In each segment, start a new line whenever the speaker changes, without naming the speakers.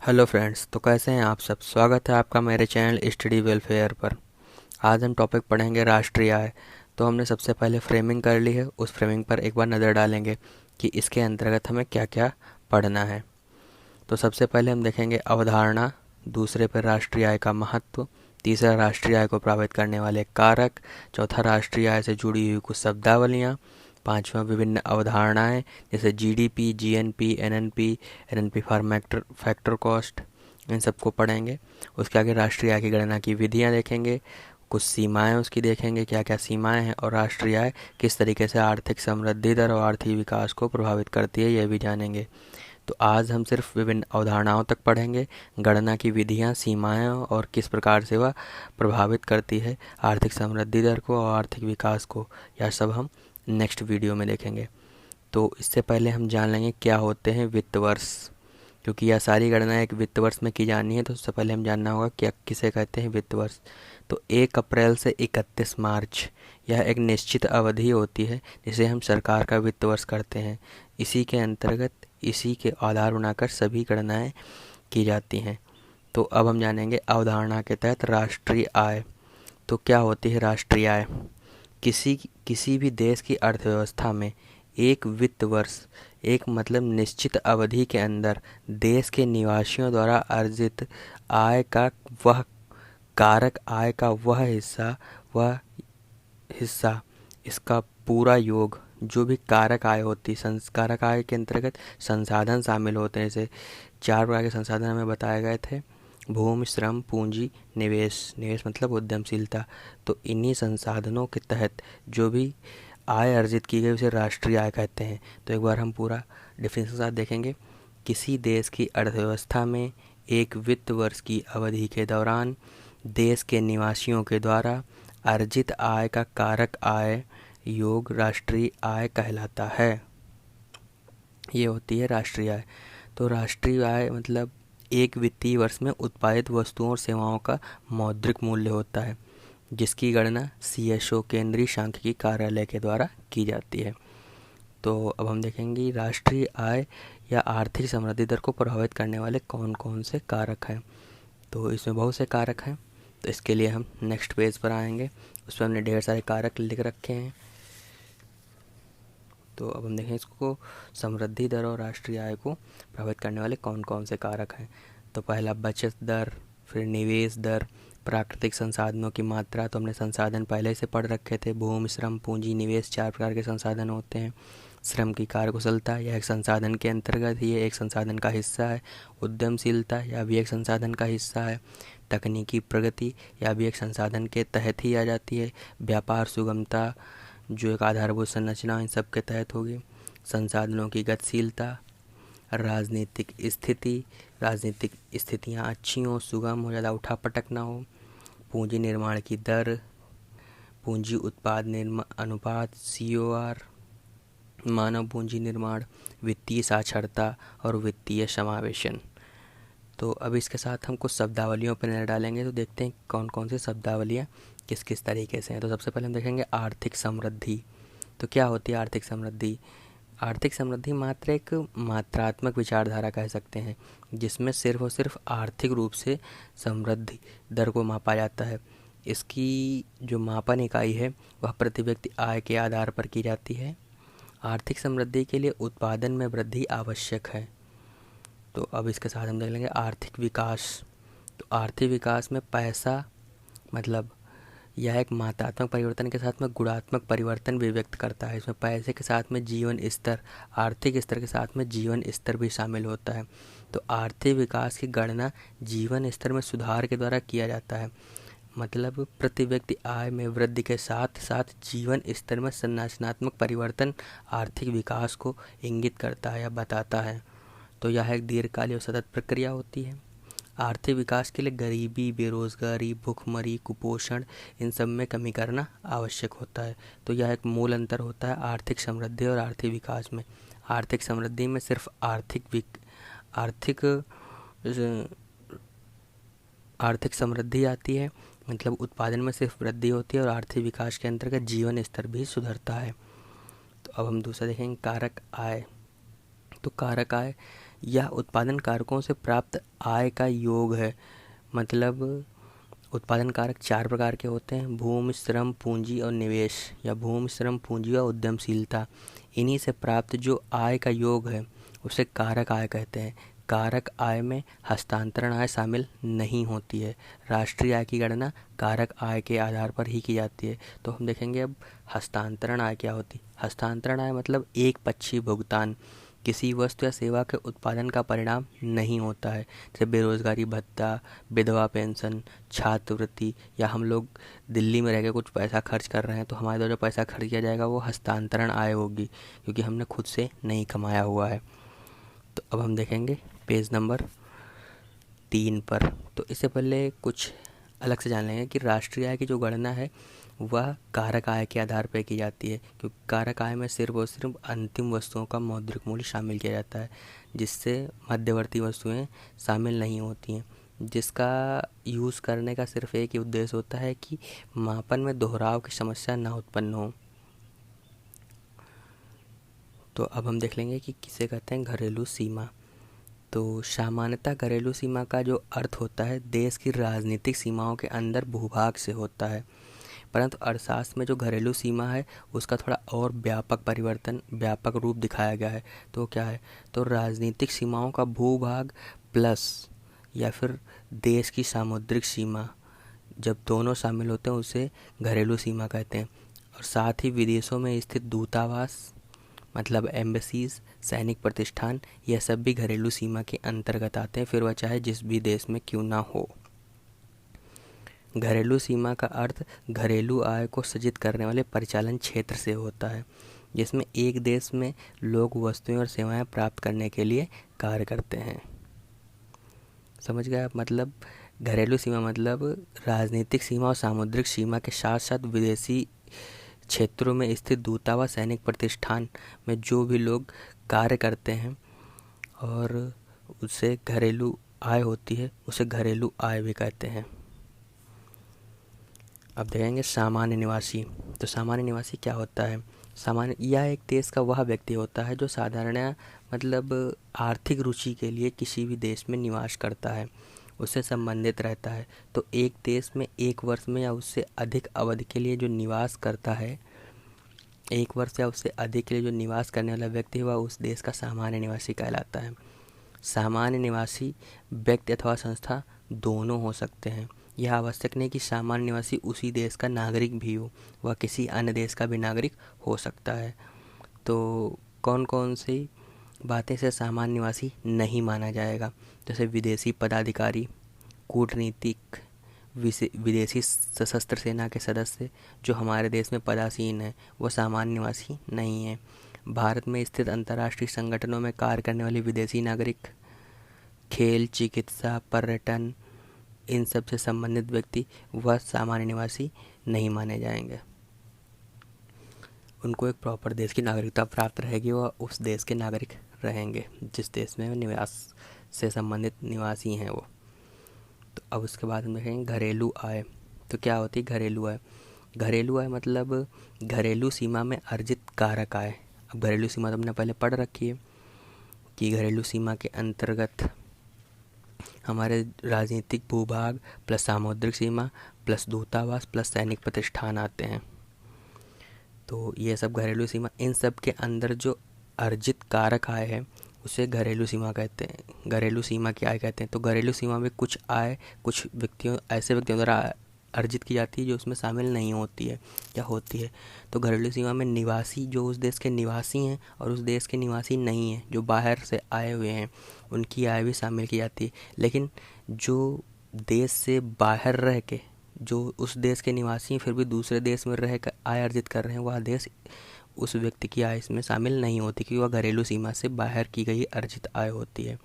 Hello friends, तो कैसे हैं आप सब। स्वागत है आपका मेरे चैनल स्टडी वेलफेयर पर। आज हम टॉपिक पढ़ेंगे राष्ट्रीय आय। तो हमने सबसे पहले फ्रेमिंग कर ली है, उस फ्रेमिंग पर एक बार नज़र डालेंगे कि इसके अंतर्गत हमें क्या क्या पढ़ना है। तो सबसे पहले हम देखेंगे अवधारणा, दूसरे पर राष्ट्रीय आय का महत्व, तीसरा राष्ट्रीय आय को प्रभावित करने वाले कारक, चौथा राष्ट्रीय आय से जुड़ी हुई कुछ शब्दावलियाँ, पांचवा विभिन्न अवधारणाएं जैसे GDP, GNP, NNP, NNP for factor cost, इन सबको पढ़ेंगे। उसके आगे राष्ट्रीय आय की गणना की विधियां देखेंगे, कुछ सीमाएं उसकी देखेंगे, क्या क्या सीमाएं हैं, और राष्ट्रीय आय किस तरीके से आर्थिक समृद्धि दर और आर्थिक विकास को प्रभावित करती है, यह भी जानेंगे। तो आज हम सिर्फ विभिन्न अवधारणाओं तक पढ़ेंगे, गणना की विधियां, सीमाएं और किस प्रकार से वह प्रभावित करती है आर्थिक समृद्धि दर को और आर्थिक विकास को, यह सब हम नेक्स्ट वीडियो में देखेंगे। तो इससे पहले हम जान लेंगे क्या होते हैं वित्त वर्ष, क्योंकि यह सारी गणना एक वित्त वर्ष में की जानी है। तो उससे पहले हम जानना होगा क्या किसे कहते हैं वित्त वर्ष। तो 1 अप्रैल से 31 मार्च यह एक निश्चित अवधि होती है जिसे हम सरकार का वित्त वर्ष करते हैं। इसी के अंतर्गत इसी के आधार बनाकर सभी गणनाएं की जाती हैं। तो अब हम जानेंगे अवधारणा के तहत राष्ट्रीय आय। तो क्या होती है राष्ट्रीय आय। किसी किसी भी देश की अर्थव्यवस्था में एक वित्त वर्ष, एक मतलब निश्चित अवधि के अंदर देश के निवासियों द्वारा अर्जित आय का वह कारक, आय का वह हिस्सा, इसका पूरा योग, जो भी कारक आय होती, कारक आय के अंतर्गत संसाधन शामिल होते हैं। जैसे 4 प्रकार के संसाधन हमें बताए गए थे: भूमि, श्रम, पूंजी, निवेश। निवेश मतलब उद्यमशीलता। तो इन्हीं संसाधनों के तहत जो भी आय अर्जित की गई उसे राष्ट्रीय आय कहते हैं। तो एक बार हम पूरा डिफिनेशन के साथ देखेंगे। किसी देश की अर्थव्यवस्था में एक वित्त वर्ष की अवधि के दौरान देश के निवासियों के द्वारा अर्जित आय का कारक आय योग राष्ट्रीय आय कहलाता है। ये होती है राष्ट्रीय आय। तो राष्ट्रीय आय मतलब एक वित्तीय वर्ष में उत्पादित वस्तुओं और सेवाओं का मौद्रिक मूल्य होता है, जिसकी गणना सीएसओ केंद्रीय सांख्यिकी कार्यालय के द्वारा की जाती है। तो अब हम देखेंगे राष्ट्रीय आय या आर्थिक समृद्धि दर को प्रभावित करने वाले कौन कौन से कारक हैं। तो इसमें बहुत से कारक हैं। तो इसके लिए हम नेक्स्ट पेज पर आएंगे, उस पर हमने ढेर सारे कारक लिख रखे हैं। तो अब हम देखें इसको, समृद्धि दर और राष्ट्रीय आय को प्रभावित करने वाले कौन कौन से कारक हैं। तो पहला बचत दर, फिर निवेश दर, प्राकृतिक संसाधनों की मात्रा। तो हमने संसाधन पहले से पढ़ रखे थे, भूमि, श्रम, पूंजी, निवेश, 4 प्रकार के संसाधन होते हैं। श्रम की कार्यकुशलता, यह एक संसाधन के अंतर्गत ही एक संसाधन का हिस्सा है। उद्यमशीलता, यह भी एक संसाधन का हिस्सा है। तकनीकी प्रगति, यह भी एक संसाधन के तहत ही आ जाती है। व्यापार सुगमता, जो एक आधारभूत संरचना इन सब के तहत होगी। संसाधनों की गतिशीलता, राजनीतिक स्थिति, राजनीतिक स्थितियाँ अच्छी हों, सुगम हो, ज़्यादा उठा पटक ना हो। पूंजी निर्माण की दर, पूंजी उत्पाद अनुपात, COR, मानव पूंजी निर्माण, वित्तीय साक्षरता और वित्तीय समावेशन। तो अब इसके साथ हम कुछ शब्दावलियों पर नज़र डालेंगे। तो देखते हैं कौन कौन सी शब्दावलियाँ किस किस तरीके से हैं। तो सबसे पहले हम देखेंगे आर्थिक समृद्धि। तो क्या होती है आर्थिक समृद्धि। आर्थिक समृद्धि मात्र एक मात्रात्मक विचारधारा कह सकते हैं, जिसमें सिर्फ और सिर्फ आर्थिक रूप से समृद्धि दर को मापा जाता है। इसकी जो मापन इकाई है वह प्रति व्यक्ति आय के आधार पर की जाती है। आर्थिक समृद्धि के लिए उत्पादन में वृद्धि आवश्यक है। तो अब इसके साथ हम देख लेंगे आर्थिक विकास। तो आर्थिक विकास में पैसा मतलब यह एक मात्रात्मक परिवर्तन के साथ में गुणात्मक परिवर्तन भी व्यक्त करता है। इसमें पैसे के साथ में जीवन स्तर, आर्थिक स्तर के साथ में जीवन स्तर भी शामिल होता है। तो आर्थिक विकास की गणना जीवन स्तर में सुधार के द्वारा किया जाता है। मतलब प्रति व्यक्ति आय में वृद्धि के साथ साथ जीवन स्तर में संरचनात्मक परिवर्तन आर्थिक विकास को इंगित करता है या बताता है। तो यह एक दीर्घकालीन और सतत प्रक्रिया होती है। आर्थिक विकास के लिए गरीबी, बेरोजगारी, भूखमरी, कुपोषण, इन सब में कमी करना आवश्यक होता है। तो यह एक मूल अंतर होता है आर्थिक समृद्धि और आर्थिक विकास में। आर्थिक समृद्धि में सिर्फ आर्थिक आर्थिक समृद्धि आती है, मतलब उत्पादन में सिर्फ वृद्धि होती है, और आर्थिक विकास के अंतर्गत जीवन स्तर भी सुधरता है। तो अब हम दूसरा देखेंगे कारक आय। तो कारक आय यह उत्पादन कारकों से प्राप्त आय का योग है। मतलब उत्पादन कारक 4 प्रकार के होते हैं: भूमि, श्रम, पूंजी और निवेश, या भूमि, श्रम, पूंजी और उद्यमशीलता। इन्हीं से प्राप्त जो आय का योग है उसे कारक आय कहते हैं। कारक आय में हस्तांतरण आय शामिल नहीं होती है। राष्ट्रीय आय की गणना कारक आय के आधार पर ही की जाती है। तो हम देखेंगे अब हस्तांतरण आय क्या होती है। हस्तांतरण आय मतलब एक पक्षीय भुगतान, किसी वस्तु या सेवा के उत्पादन का परिणाम नहीं होता है। जैसे बेरोजगारी भत्ता, विधवा पेंशन, छात्रवृत्ति, या हम लोग दिल्ली में रह के कुछ पैसा खर्च कर रहे हैं तो हमारे द्वारा जो पैसा खर्च किया जाएगा वो हस्तांतरण आय होगी, क्योंकि हमने खुद से नहीं कमाया हुआ है। तो अब हम देखेंगे पेज नंबर 3 पर। तो इससे पहले कुछ अलग से जान लेंगे कि राष्ट्रीय आय की जो गणना है वह कारक आय के आधार पर की जाती है, क्योंकि कारक आय में सिर्फ और सिर्फ अंतिम वस्तुओं का मौद्रिक मूल्य शामिल किया जाता है, जिससे मध्यवर्ती वस्तुएं शामिल नहीं होती हैं, जिसका यूज़ करने का सिर्फ एक ही उद्देश्य होता है कि मापन में दोहराव की समस्या ना उत्पन्न हो। तो अब हम देख लेंगे कि किसे कहते हैं घरेलू सीमा। तो सामान्यतः घरेलू सीमा का जो अर्थ होता है देश की राजनीतिक सीमाओं के अंदर भूभाग से होता है, परंतु अर्थशास्त्र में जो घरेलू सीमा है उसका थोड़ा और व्यापक रूप दिखाया गया है। तो क्या है, तो राजनीतिक सीमाओं का भूभाग प्लस या फिर देश की सामुद्रिक सीमा, जब दोनों शामिल होते हैं उसे घरेलू सीमा कहते हैं। और साथ ही विदेशों में स्थित दूतावास मतलब एम्बेसीज, सैनिक प्रतिष्ठान, यह सब भी घरेलू सीमा के अंतर्गत आते हैं, फिर वह चाहे जिस भी देश में क्यों ना हो। घरेलू सीमा का अर्थ घरेलू आय को सृजित करने वाले परिचालन क्षेत्र से होता है, जिसमें एक देश में लोग वस्तुएं और सेवाएं प्राप्त करने के लिए कार्य करते हैं। समझ गए आप। मतलब घरेलू सीमा मतलब राजनीतिक सीमा और सामुद्रिक सीमा के साथ साथ विदेशी क्षेत्रों में स्थित दूतावास, सैनिक प्रतिष्ठान में जो भी लोग कार्य करते हैं और उससे घरेलू आय होती है, उसे घरेलू आय भी कहते हैं। अब देखेंगे सामान्य निवासी। तो सामान्य निवासी क्या होता है। सामान्य यह एक देश का वह व्यक्ति होता है जो साधारण मतलब आर्थिक रुचि के लिए किसी भी देश में निवास करता है, उससे संबंधित रहता है। तो एक देश में एक वर्ष में या उससे अधिक अवधि के लिए जो निवास करता है, एक वर्ष या उससे अधिक के लिए जो निवास करने वाला व्यक्ति है वह उस देश का सामान्य निवासी कहलाता है। सामान्य निवासी व्यक्ति अथवा संस्था दोनों हो सकते हैं। यह आवश्यक नहीं कि सामान्य निवासी उसी देश का नागरिक भी हो, वह किसी अन्य देश का भी नागरिक हो सकता है। तो कौन कौन सी बातें से सामान्य निवासी नहीं माना जाएगा, जैसे विदेशी पदाधिकारी, कूटनीतिक, विदेशी सशस्त्र सेना के सदस्य जो हमारे देश में पदासीन हैं वो सामान्य निवासी नहीं है। भारत में स्थित अंतर्राष्ट्रीय संगठनों में कार्य करने वाले विदेशी नागरिक, खेल, चिकित्सा, पर्यटन, इन सब से संबंधित व्यक्ति वह सामान्य निवासी नहीं माने जाएंगे। उनको एक प्रॉपर देश की नागरिकता प्राप्त रहेगी, वह उस देश के नागरिक रहेंगे जिस देश में निवास से संबंधित निवासी हैं वो। तो अब उसके बाद हम देखेंगे घरेलू आय। तो क्या होती है घरेलू आय। घरेलू आय मतलब घरेलू सीमा में अर्जित कारक आय। अब घरेलू सीमा तो हमने पहले पढ़ रखी है कि घरेलू सीमा के अंतर्गत हमारे राजनीतिक भूभाग प्लस सामुद्रिक सीमा प्लस दूतावास प्लस सैनिक प्रतिष्ठान आते हैं। तो ये सब घरेलू सीमा, इन सब के अंदर जो अर्जित कारक आय है उसे घरेलू सीमा कहते हैं, घरेलू सीमा की आय कहते हैं। तो घरेलू सीमा में कुछ आय कुछ ऐसे व्यक्तियों द्वारा अर्जित की जाती है जो उसमें शामिल नहीं होती है या होती है। तो घरेलू सीमा में निवासी जो उस देश के निवासी हैं और उस देश के निवासी नहीं हैं, जो बाहर से आए हुए हैं, उनकी आय भी शामिल की जाती है। लेकिन जो देश से बाहर रह के जो उस देश के निवासी हैं फिर भी दूसरे देश में रह कर आय अर्जित कर रहे हैं, वह देश उस व्यक्ति की आय इसमें शामिल नहीं होती, क्योंकि वह घरेलू सीमा से बाहर की गई अर्जित आय होती है।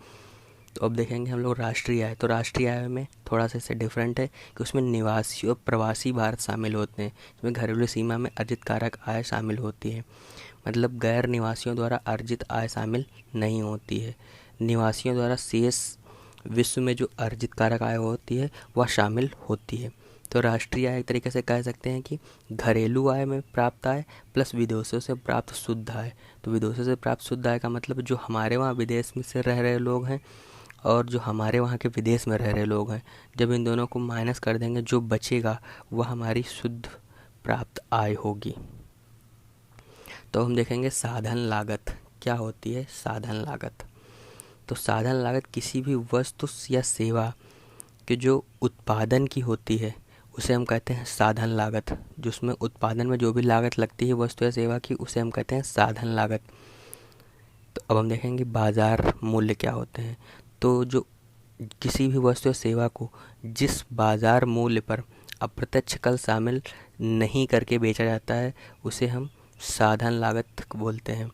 तो अब देखेंगे हम लोग राष्ट्रीय आय। तो राष्ट्रीय आय में थोड़ा सा इससे डिफरेंट है कि उसमें निवासी और प्रवासी भारत शामिल होते हैं, इसमें घरेलू सीमा में अर्जित कारक आय शामिल होती है। मतलब गैर निवासियों द्वारा अर्जित आय शामिल नहीं होती है। निवासियों द्वारा शेष विश्व में जो अर्जित कारक आय होती है वह शामिल होती है। तो राष्ट्रीय आय एक तरीके से कह सकते हैं कि घरेलू आय में प्राप्त आय प्लस विदेशों से प्राप्त शुद्ध आय। तो विदेशों से प्राप्त शुद्ध आय का मतलब जो हमारे वहाँ विदेश में से रह रहे लोग हैं और जो हमारे वहाँ के विदेश में रह रहे लोग हैं, जब इन दोनों को माइनस कर देंगे, जो बचेगा वह हमारी शुद्ध प्राप्त आय होगी। तो हम देखेंगे साधन लागत क्या होती है। साधन लागत, तो साधन लागत किसी भी वस्तु या सेवा के जो उत्पादन की होती है उसे हम कहते हैं साधन लागत। जिसमें उत्पादन में जो भी लागत लगती है वस्तु या सेवा की, उसे हम कहते हैं साधन लागत। तो अब हम देखेंगे बाजार मूल्य क्या होते हैं। तो जो किसी भी वस्तु या सेवा को जिस बाजार मूल्य पर अप्रत्यक्ष कर शामिल नहीं करके बेचा जाता है उसे हम साधन लागत बोलते हैं।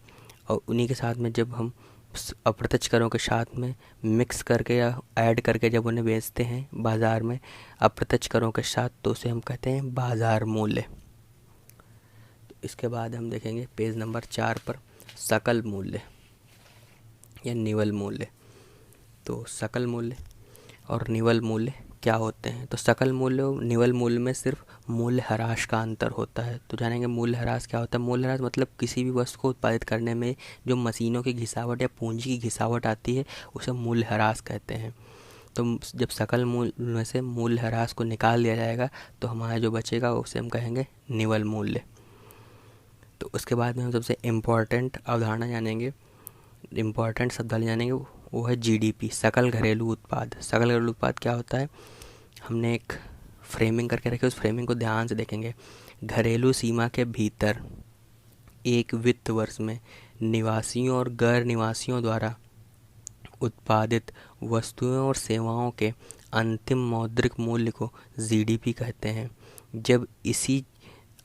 और उन्हीं के साथ में जब हम अप्रत्यक्ष करों के साथ में मिक्स करके या ऐड करके जब उन्हें बेचते हैं बाज़ार में अप्रत्यक्ष करों के साथ, तो उसे हम कहते हैं बाज़ार मूल्य। तो इसके बाद हम देखेंगे पेज नंबर 4 पर सकल मूल्य या निवल मूल्य। तो सकल मूल्य और निवल मूल्य क्या होते हैं। तो सकल मूल्य और निवल मूल्य में सिर्फ मूल्य ह्रास का अंतर होता है। तो जानेंगे मूल्य ह्रास क्या होता है। मूल्य ह्रास मतलब किसी भी वस्तु को उत्पादित करने में जो मशीनों की घिसावट या पूंजी की घिसावट आती है उसे मूल्य ह्रास कहते हैं। तो जब सकल मूल्य में से मूल्य ह्रास को निकाल दिया जाएगा तो हमारा जो बचेगा उसे हम कहेंगे निवल मूल्य। तो उसके बाद में हम सबसे इम्पॉर्टेंट अवधारणा जानेंगे, इम्पॉर्टेंट शब्द जानेंगे, वो है जीडीपी, सकल घरेलू उत्पाद। सकल घरेलू उत्पाद क्या होता है, हमने एक फ्रेमिंग करके रखी, उस फ्रेमिंग को ध्यान से देखेंगे। घरेलू सीमा के भीतर एक वित्त वर्ष में निवासियों और गैर निवासियों द्वारा उत्पादित वस्तुओं और सेवाओं के अंतिम मौद्रिक मूल्य को जीडीपी कहते हैं। जब इसी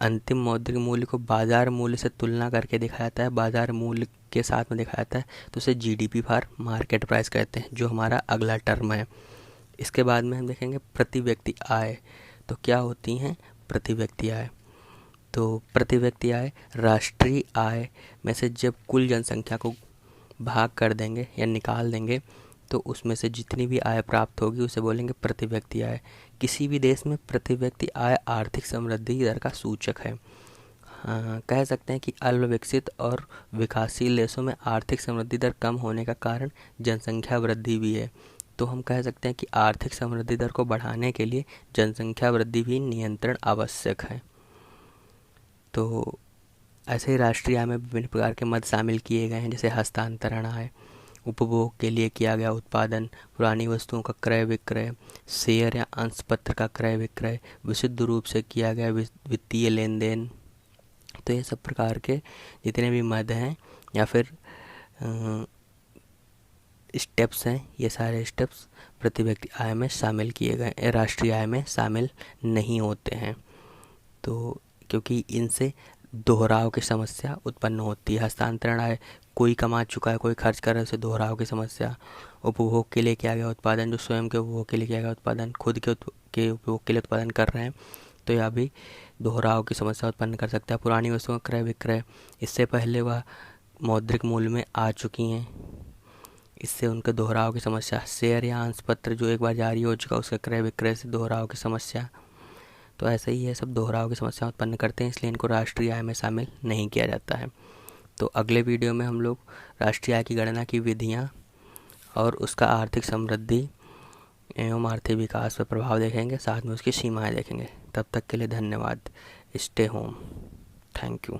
अंतिम मौद्रिक मूल्य को बाज़ार मूल्य से तुलना करके दिखाया जाता है, बाज़ार मूल्य के साथ में दिखाया जाता है, तो उसे जीडीपी फॉर मार्केट प्राइस कहते हैं, जो हमारा अगला टर्म है। इसके बाद में हम देखेंगे प्रति व्यक्ति आय। तो क्या होती हैं प्रति व्यक्ति आय। तो प्रति व्यक्ति आय राष्ट्रीय आय में से जब कुल जनसंख्या को भाग कर देंगे या निकाल देंगे तो उसमें से जितनी भी आय प्राप्त होगी उसे बोलेंगे प्रति व्यक्ति आय। किसी भी देश में प्रति व्यक्ति आय आर्थिक समृद्धि दर का सूचक है। कह सकते हैं कि अल्पविकसित और विकासशील देशों में आर्थिक समृद्धि दर कम होने का कारण जनसंख्या वृद्धि भी है। तो हम कह सकते हैं कि आर्थिक समृद्धि दर को बढ़ाने के लिए जनसंख्या वृद्धि भी नियंत्रण आवश्यक है। तो ऐसे ही राष्ट्रीय आय में विभिन्न प्रकार के मद शामिल किए गए हैं, जैसे हस्तांतरण आय, उपभोग के लिए किया गया उत्पादन, पुरानी वस्तुओं का क्रय विक्रय, शेयर या अंश पत्र का क्रय विक्रय, विशुद्ध रूप से किया गया वित्तीय लेन देन। तो ये सब प्रकार के जितने भी मद हैं या फिर स्टेप्स हैं, ये सारे स्टेप्स प्रति व्यक्ति आय में शामिल किए गए, राष्ट्रीय आय में शामिल नहीं होते हैं। तो क्योंकि इनसे दोहराव की समस्या उत्पन्न होती है। हस्तांतरण आय, कोई कमा चुका है, कोई खर्च कर रहा है, उसे दोहराव की समस्या। उपभोग के लिए किया गया उत्पादन, जो स्वयं के उपभोग के लिए किया गया उत्पादन, खुद के उपभोग के लिए उत्पादन कर रहे हैं, तो यह भी दोहराव की समस्या उत्पन्न कर सकता है। पुरानी वस्तुओं का क्रय विक्रय, इससे पहले वह मौद्रिक मूल्य में आ चुकी हैं, इससे उनके दोहराव की समस्या। शेयर या अंश पत्र जो एक बार जारी हो चुका, उसका क्रय विक्रय से दोहराव की समस्या। तो ऐसे ही ये सब दोहराव की समस्या उत्पन्न करते हैं, इसलिए इनको राष्ट्रीय आय में शामिल नहीं किया जाता है। तो अगले वीडियो में हम लोग राष्ट्रीय आय की गणना की विधियाँ और उसका आर्थिक समृद्धि एवं आर्थिक विकास पर प्रभाव देखेंगे, साथ में उसकी सीमाएं देखेंगे। तब तक के लिए धन्यवाद। Stay home. Thank you.